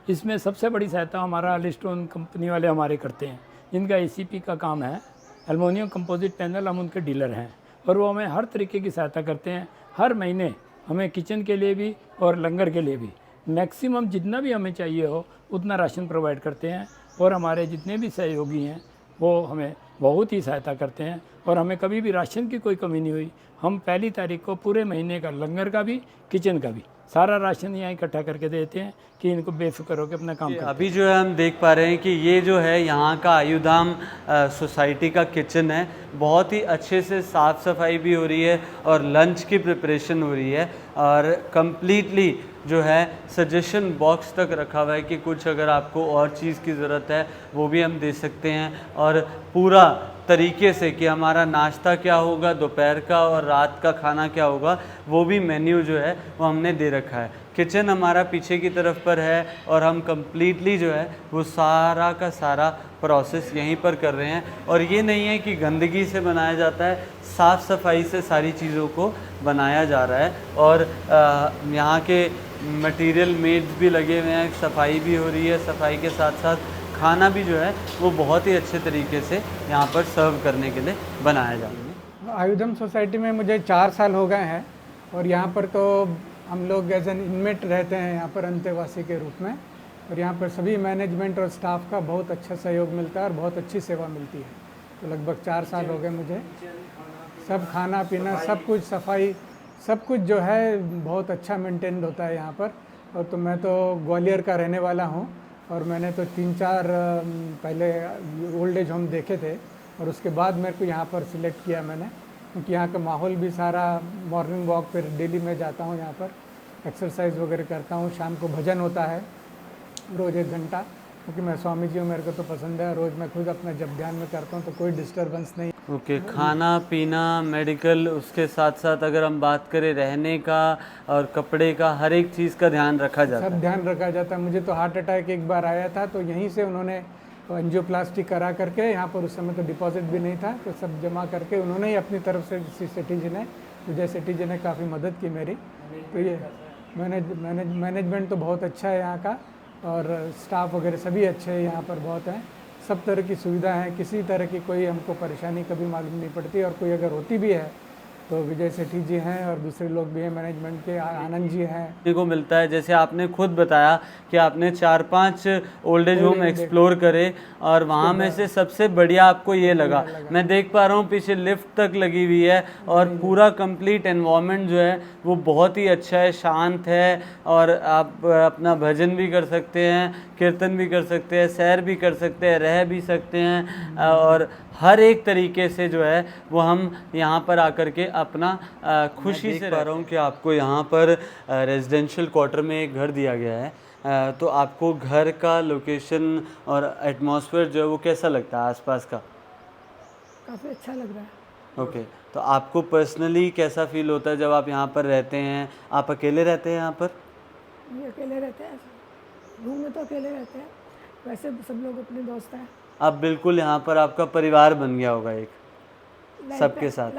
इसमें सबसे बड़ी सहायता हमारा अलिस्टोन कंपनी वाले हमारे करते हैं, जिनका ACP का काम है, एल्युमिनियम कंपोजिट पैनल, हम उनके डीलर हैं और वो हमें हर तरीके की सहायता करते हैं। हर महीने हमें किचन के लिए भी और लंगर के लिए भी मैक्सिमम जितना भी हमें चाहिए हो उतना राशन प्रोवाइड करते हैं और हमारे जितने भी सहयोगी हैं वो हमें बहुत ही सहायता करते हैं और हमें कभी भी राशन की कोई कमी नहीं हुई। हम पहली तारीख को पूरे महीने का लंगर का भी किचन का भी सारा राशन यहाँ इकट्ठा करके देते हैं कि इनको बेफिक्र होकर अपना काम करें। अभी जो है हम देख पा रहे हैं कि ये जो है यहाँ का आयुधाम सोसाइटी का किचन है, बहुत ही अच्छे से साफ़ सफाई भी हो रही है और लंच की प्रिपरेशन हो रही है और कम्प्लीटली जो है सजेशन बॉक्स तक रखा हुआ है कि कुछ अगर आपको और चीज़ की ज़रूरत है वो भी हम दे सकते हैं और पूरा तरीके से कि हमारा नाश्ता क्या होगा, दोपहर का और रात का खाना क्या होगा, वो भी मेन्यू जो है वो हमने दे रखा है। किचन हमारा पीछे की तरफ पर है और हम कम्प्लीटली जो है वो सारा का सारा प्रोसेस यहीं पर कर रहे हैं और ये नहीं है कि गंदगी से बनाया जाता है, साफ़ सफाई से सारी चीज़ों को बनाया जा रहा है और यहाँ के मटेरियल मेड्स भी लगे हुए हैं, सफाई भी हो रही है, सफाई के साथ साथ खाना भी जो है वो बहुत ही अच्छे तरीके से यहाँ पर सर्व करने के लिए बनाया जा रहा है। आयुधम सोसाइटी में मुझे 4 साल हो गए हैं और यहाँ पर तो हम लोग एज एन इनमेट रहते हैं यहाँ पर अंतेवासी के रूप में और यहाँ पर सभी मैनेजमेंट और स्टाफ का बहुत अच्छा सहयोग मिलता है और बहुत अच्छी सेवा मिलती है। तो लगभग 4 साल हो गए मुझे। सब खाना पीना सब कुछ सफाई सब कुछ जो है बहुत अच्छा मेंटेन होता है यहाँ पर। और तो मैं तो ग्वालियर का रहने वाला हूँ और मैंने तो 3-4 पहले ओल्ड एज होम देखे थे और उसके बाद मेरे को यहाँ पर सिलेक्ट किया मैंने, क्योंकि यहाँ का माहौल भी सारा, मॉर्निंग वॉक पर डेली मैं जाता हूँ, यहाँ पर एक्सरसाइज वगैरह करता हूँ, शाम को भजन होता है रोज़ 1 घंटा, क्योंकि मैं स्वामी जी हूँ, मेरे को तो पसंद है, रोज़ मैं खुद अपना जब ध्यान में करता हूँ तो कोई डिस्टर्बेंस नहीं। ओके, खाना पीना मेडिकल, उसके साथ साथ अगर हम बात करें रहने का और कपड़े का, हर एक चीज़ का ध्यान रखा जाता है। सब ध्यान रखा जाता है। मुझे तो हार्ट अटैक एक बार आया था तो यहीं से उन्होंने एंजियोप्लास्टी करा करके, यहाँ पर उस समय तो डिपॉजिट भी नहीं था, तो सब जमा करके उन्होंने ही अपनी तरफ से सेठी जी ने, विजय सेठी जी ने काफ़ी मदद की मेरी। तो ये मैनेजमेंट तो बहुत अच्छा है यहाँ का और स्टाफ वगैरह सभी अच्छे हैं यहाँ पर, बहुत हैं, सब तरह की सुविधा है, किसी तरह की कोई हमको परेशानी कभी मालूम नहीं पड़ती। और कोई अगर होती भी है तो विजय सेठी जी हैं और दूसरे लोग भी हैं मैनेजमेंट के, आनंद जी हैं। को मिलता है, जैसे आपने खुद बताया कि आपने 4-5 ओल्ड एज होम एक्सप्लोर करे और वहाँ में से सबसे बढ़िया आपको ये लगा। मैं देख पा रहा हूँ पीछे लिफ्ट तक लगी हुई है और पूरा कंप्लीट एनवायरनमेंट जो है वो बहुत ही अच्छा है, शांत है और आप अपना भजन भी कर सकते हैं, कीर्तन भी कर सकते हैं, सैर भी कर सकते हैं, रह भी सकते हैं और हर एक तरीके से जो है वो हम यहाँ पर आकर के अपना खुशी से रह रहा हूँ कि आपको यहाँ पर रेजिडेंशियल क्वार्टर में एक घर दिया गया है, तो आपको घर का लोकेशन और एटमॉस्फेयर जो है वो कैसा लगता है आसपास का? काफ़ी अच्छा लग रहा है। ओके, तो आपको पर्सनली कैसा फील होता है जब आप यहाँ पर रहते हैं? आप अकेले रहते हैं यहाँ पर? ये अकेले रहते हैं, रूम में तो अकेले रहते हैं, वैसे सब लोग अपने दोस्त हैं। आप बिल्कुल यहाँ पर आपका परिवार बन गया होगा एक, सबके साथ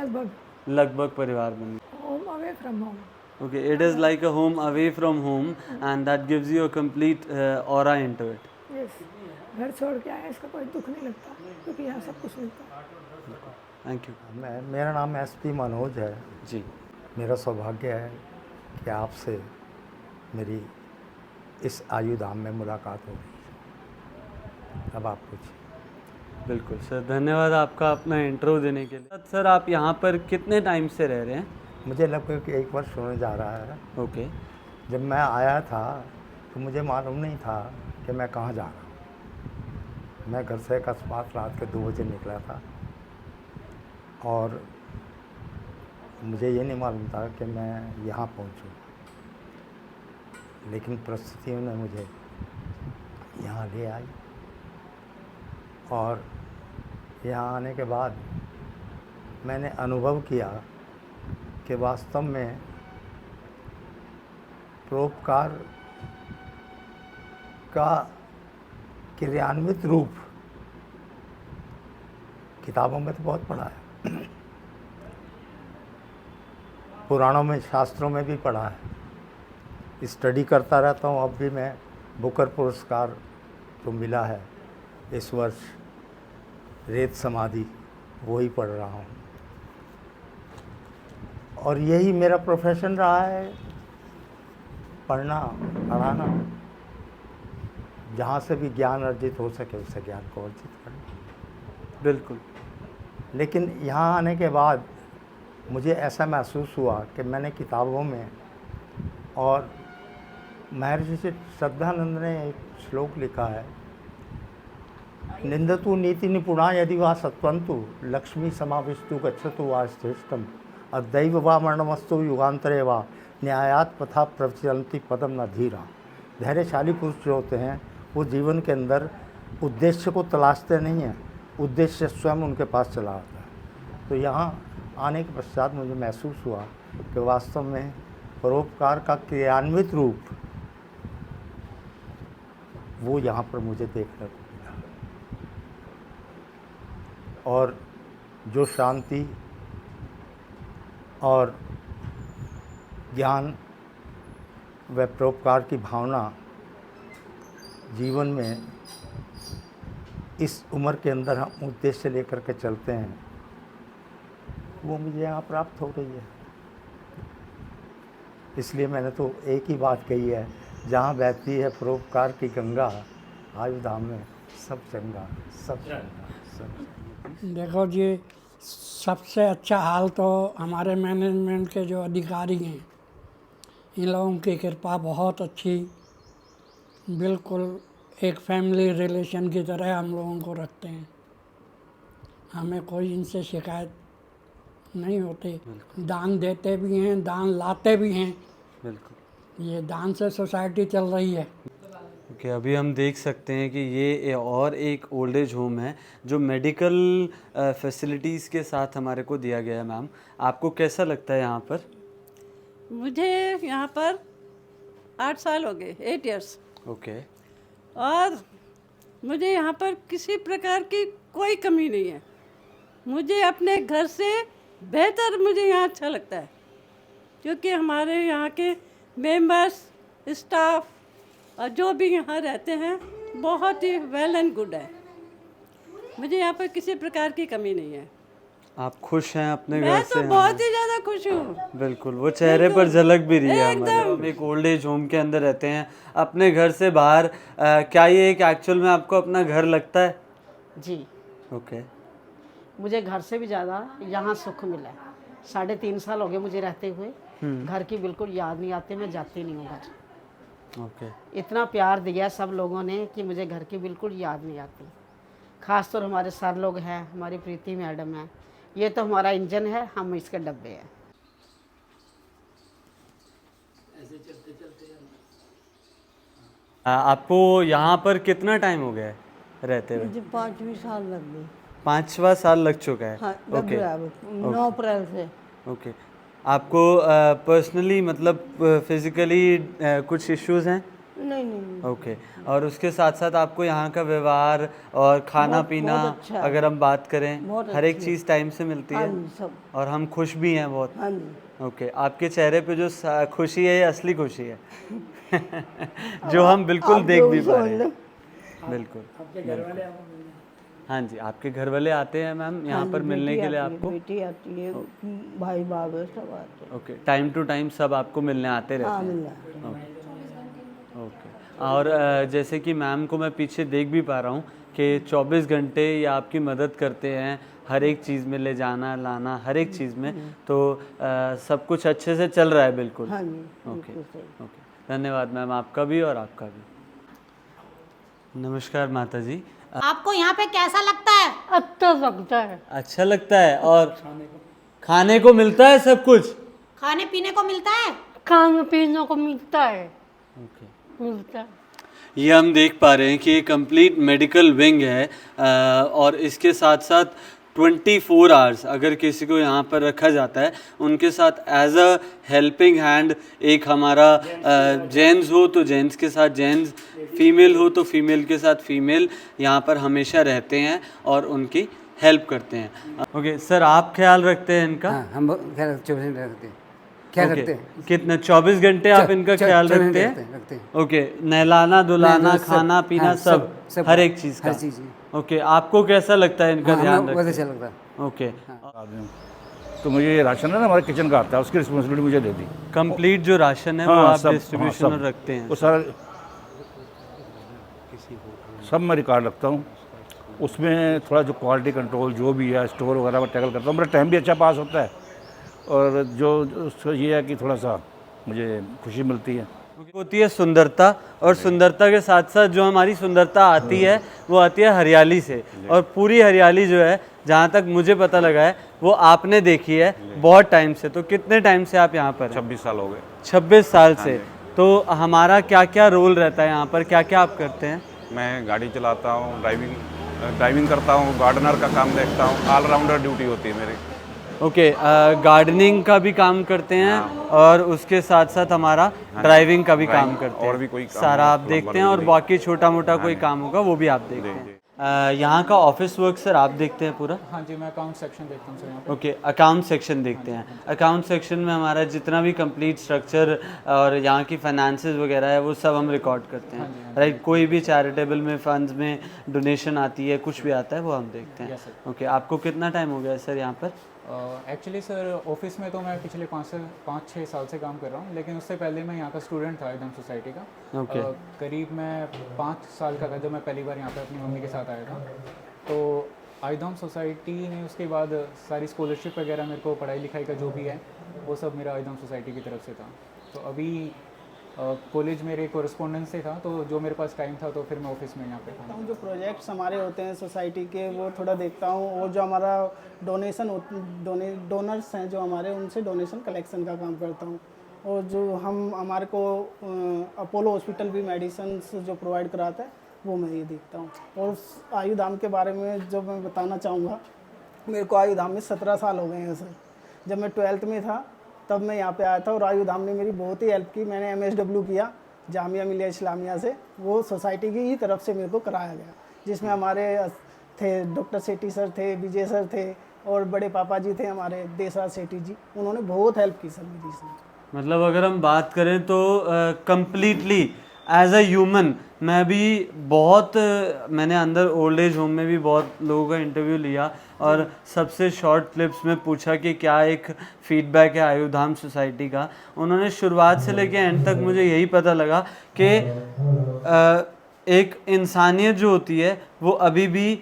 लगभग परिवार बन गया। Home away from home. Okay, it is like a home away from home and that gives you a complete aura into it. Yes, घर छोड़ के आया इसका कोई दुख नहीं लगता क्योंकि यहाँ सब कुछ मिलता है। Thank you. मेरा नाम SP मनोज है जी। मेरा सौभाग्य है कि आपसे मेरी इस आयुधाम में मुलाकात हो गई। अब आप पूछिए। बिल्कुल सर, धन्यवाद आपका अपना इंटरव्यू देने के लिए। सर, आप यहाँ पर कितने टाइम से रह रहे हैं? मुझे लगभग 1 वर्ष होने जा रहा है। ओके। जब मैं आया था तो मुझे मालूम नहीं था कि मैं कहाँ जा रहा हूँ। मैं घर से अकस्मात रात के 2 बजे निकला था और मुझे ये नहीं मालूम था कि मैं यहाँ पहुँचूँ, लेकिन परिस्थितियों ने मुझे यहाँ ले आई और यहाँ आने के बाद मैंने अनुभव किया कि वास्तव में परोपकार का क्रियान्वित रूप किताबों में तो बहुत पढ़ा है, पुराणों में, शास्त्रों में भी पढ़ा है, स्टडी करता रहता हूँ। अब भी मैं बुकर पुरस्कार जो मिला है इस वर्ष, रेत समाधि, वही पढ़ रहा हूँ। और यही मेरा प्रोफेशन रहा है, पढ़ना पढ़ाना, जहाँ से भी ज्ञान अर्जित हो सके उससे ज्ञान को अर्जित करना। बिल्कुल। लेकिन यहाँ आने के बाद मुझे ऐसा महसूस हुआ कि मैंने किताबों में, और महर्षि श्रद्धानंद ने एक श्लोक लिखा है, निंदतु नीति निपुणा यदि वा सत्वंतु लक्ष्मी समाविष्टु गच्छतु वा श्रेष्ठम अदैव वा मरणमस्तु युगांतरे वा न्यायात पथा प्रचलन्ति पदम न धीरा। धैर्यशाली पुरुष जो होते हैं वो जीवन के अंदर उद्देश्य को तलाशते नहीं हैं, उद्देश्य स्वयं उनके पास चला आता है। तो यहाँ आने के पश्चात मुझे महसूस हुआ कि वास्तव में परोपकार का क्रियान्वित रूप वो यहाँ पर मुझे देखने को मिला। और जो शांति और ज्ञान व परोपकार की भावना जीवन में इस उम्र के अंदर हम उद्देश्य लेकर के चलते हैं, वो मुझे यहाँ प्राप्त हो रही है। इसलिए मैंने तो एक ही बात कही है, जहाँ बहती है परोपकार की गंगा, आयुधाम में सब चंगा, सब चंगा, सब। देखो जी, सबसे अच्छा हाल तो हमारे मैनेजमेंट के जो अधिकारी हैं, इन लोगों की कृपा बहुत अच्छी, बिल्कुल एक फैमिली रिलेशन की तरह हम लोगों को रखते हैं। हमें कोई इनसे शिकायत नहीं होती। दान देते भी हैं, दान लाते भी हैं। बिल्कुल, ये दान से सोसाइटी चल रही है। ओके, अभी हम देख सकते हैं कि ये और एक ओल्ड एज होम है जो मेडिकल फैसिलिटीज़ के साथ हमारे को दिया गया है। मैम, आपको कैसा लगता है यहाँ पर? मुझे यहाँ पर 8 साल हो गए, 8 इयर्स। ओके। और मुझे यहाँ पर किसी प्रकार की कोई कमी नहीं है। मुझे अपने घर से बेहतर मुझे यहाँ अच्छा लगता है, क्योंकि हमारे यहाँ के मेंबर्स, स्टाफ और जो भी यहाँ रहते हैं बहुत ही वेल एंड गुड है। मुझे यहाँ पर किसी प्रकार की कमी नहीं है। आप खुश हैं अपने घर मैं से? तो बहुत ही ज़्यादा खुश हूँ। बिल्कुल, वो चेहरे पर झलक भी रही है हमारे। हम एक ओल्ड एज होम के अंदर रहते हैं, अपने घर से बाहर। क्या ये एक एक्चुअल में आपको अपना घर लगता है? जी। ओके। मुझे घर से भी ज़्यादा यहाँ सुख मिला है। 3.5 साल हो गए मुझे रहते हुए। घर की बिल्कुल याद नहीं आती, मैं जाती नहीं हूँ घर। ओके। इतना प्यार दिया सब लोगों ने कि मुझे घर की बिल्कुल याद नहीं आती। खासतौर हमारे सर लोग हैं, हमारी प्रीति मैडम है, ये तो हमारा इंजन है, हम इसके डब्बे हैं। ऐसे चलते चलते आपको यहाँ पर कितना टाइम हो गया है रहते हुए? मुझे 5वीं साल लग गई। 5वां साल लग चुका है। हाँ, ओके। 9 अप्रैल से। ओके। आपको पर्सनली मतलब फिजिकली कुछ इश्यूज हैं? नहीं नहीं। ओके। और उसके साथ साथ आपको यहाँ का व्यवहार और खाना पीना, बहुत अच्छा है। अगर हम बात करें, हर एक अच्छी चीज़ टाइम से मिलती हाँ है? जी, सब। और हम खुश भी हैं बहुत? हाँ जी। ओके। आपके चेहरे पे जो खुशी है, ये असली खुशी है जो हम बिल्कुल देख भी पा रहे हैं। बिल्कुल। आपके घर वाले हाँ जी, आपके घर वाले आते हैं मैम यहाँ पर मिलने के लिए आपको? बेटी आती है, भाई बाबा सब आते हैं। ओके। टाइम टू टाइम सब आपको मिलने आते रहते हैं? हाँ, मिलने आते हैं। ओके। और जैसे कि मैम को मैं पीछे देख भी पा रहा हूँ कि 24 घंटे ये आपकी मदद करते हैं हर एक चीज़ में, ले जाना लाना हर एक चीज़ में। तो सब कुछ अच्छे से चल रहा है? बिल्कुल। हाँ जी। ओके। ओके, धन्यवाद मैम, आपका भी और आपका भी। नमस्कार माता जी। आपको यहाँ पे कैसा लगता है? अच्छा लगता है। अच्छा लगता है। और खाने को मिलता है सब कुछ? खाने पीने को मिलता है? खाने पीने को मिलता है। ओके। मिलता है। ये हम देख पा रहे हैं कि ये कंप्लीट मेडिकल विंग है और इसके साथ साथ 24 आवर्स अगर किसी को यहाँ पर रखा जाता है, उनके साथ एज अ हेल्पिंग हैंड एक हमारा जेंट्स हो तो जेंट्स के साथ जेंट्स, फीमेल हो तो फीमेल के साथ फीमेल यहाँ पर हमेशा रहते हैं और उनकी हेल्प करते हैं। ओके सर, आप ख्याल रखते हैं इनका? हाँ, हम ख्याल 24 घंटे रखते हैं। ख्याल ओके। रखते हैं। कितने 24 घंटे आप इनका ख्याल रखते हैं? ओके, नहलाना धुलाना खाना पीना सब हर एक चीज़ का? हर चीज़। ओके, आपको कैसा लगता है इनका ध्यान बहुत रखते? अच्छा लगता है। ओके, तो मुझे ये राशन है ना हमारे किचन का आता है, उसकी रिस्पॉन्सिबिलिटी मुझे दे दी। कंप्लीट जो राशन है वो आप डिस्ट्रीब्यूशन रखते हैं? वो सारा सब मैं रिकॉर्ड रखता हूँ, उसमें थोड़ा जो क्वालिटी कंट्रोल जो भी है स्टोर वगैरह में टैकल करता हूँ। मेरा टाइम भी अच्छा पास होता है और जो ये है कि थोड़ा सा मुझे खुशी मिलती है। होती है सुंदरता, और सुंदरता के साथ साथ जो हमारी सुंदरता आती है वो आती है हरियाली से, और पूरी हरियाली जो है जहाँ तक मुझे पता लगा है वो आपने देखी है बहुत टाइम से। तो कितने टाइम से आप यहाँ पर हैं? 26 साल हो गए। 26 साल से। तो हमारा क्या क्या रोल रहता है यहाँ पर, क्या क्या आप करते हैं? मैं गाड़ी चलाता हूँ, ड्राइविंग करता हूँ, गार्डनर का काम देखता हूँ, ऑलराउंडर ड्यूटी होती है मेरी। ओके, गार्डनिंग का भी काम करते हैं और उसके साथ साथ हमारा ड्राइविंग का भी काम करते हैं। और भी कोई काम सारा आप देखते हैं, और बाकी छोटा मोटा कोई काम होगा वो भी आप देखते हैं। यहाँ का ऑफिस वर्क सर आप देखते हैं पूरा? हाँ जी, मैं अकाउंट सेक्शन देखता हूँ सर यहाँ पे। ओके, अकाउंट सेक्शन देखते हैं। अकाउंट सेक्शन में हमारा जितना भी कंप्लीट स्ट्रक्चर और यहाँ की फाइनेंसेस वगैरह है वो सब हम रिकॉर्ड करते हैं, राइट? कोई भी चैरिटेबल में फंड्स में डोनेशन आती है, कुछ भी आता है वो हम देखते हैं। ओके, आपको कितना टाइम हो गया सर यहाँ पर? एक्चुअली सर ऑफिस में तो मैं पिछले 5-6 साल से काम कर रहा हूँ, लेकिन उससे पहले मैं यहाँ का स्टूडेंट था आयुधाम सोसाइटी का। करीब मैं 5 साल का था जब मैं पहली बार यहाँ पे अपनी मम्मी के साथ आया था। तो आयुधाम सोसाइटी ने उसके बाद सारी स्कॉलरशिप वगैरह मेरे को पढ़ाई लिखाई का जो भी है वो सब मेरा आयुधाम सोसाइटी की तरफ से था। तो अभी कॉलेज मेरे कोरेस्पोंडेंस से था, तो जो मेरे पास टाइम था तो फिर मैं ऑफिस में यहाँ पे था। जो प्रोजेक्ट्स हमारे होते हैं सोसाइटी के वो थोड़ा देखता हूँ, और जो हमारा डोनर्स हैं जो हमारे, उनसे डोनेशन कलेक्शन का काम करता हूँ। और जो हमारे को अपोलो हॉस्पिटल भी मेडिसिन जो प्रोवाइड कराता है वो मैं ये देखता हूँ। और आयुधाम के बारे में जो मैं बताना चाहूँगा, मेरे को आयुधाम में 17 साल हो गए हैं सर। जब मैं 12th में था तब मैं यहाँ पे आया था, और आयुधाम ने मेरी बहुत ही हेल्प की। मैंने MSW किया जामिया मिलिया इस्लामिया से, वो सोसाइटी की ही तरफ से मेरे को कराया गया, जिसमें हमारे थे डॉक्टर सेठी सर थे, विजय सर थे, और बड़े पापा जी थे हमारे देसराज सेठी जी, उन्होंने बहुत हेल्प की सर मेरी इसमें। मतलब अगर हम बात करें तो कम्प्लीटली एज अ ह्यूमन मैं भी बहुत, मैंने अंदर ओल्ड एज होम में भी बहुत लोगों का इंटरव्यू लिया, और सबसे शॉर्ट क्लिप्स में पूछा कि क्या एक फीडबैक है आयुधाम सोसाइटी का। उन्होंने शुरुआत से लेके एंड तक मुझे यही पता लगा कि एक इंसानियत जो होती है वो अभी भी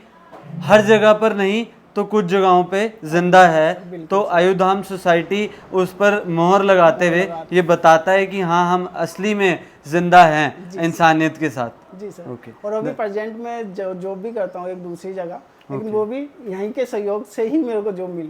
हर जगह पर नहीं तो कुछ जगहों पे जिंदा है। तो आयुधाम सोसाइटी उस पर मोहर लगाते हुए ये बताता है कि हाँ, हम असली में जिंदा हैं इंसानियत के साथ। जी सर। ओके। और अभी प्रेजेंट में जॉब भी करता हूँ एक दूसरी जगह, लेकिन वो भी यहीं के सहयोग से ही मेरे को जॉब मिली।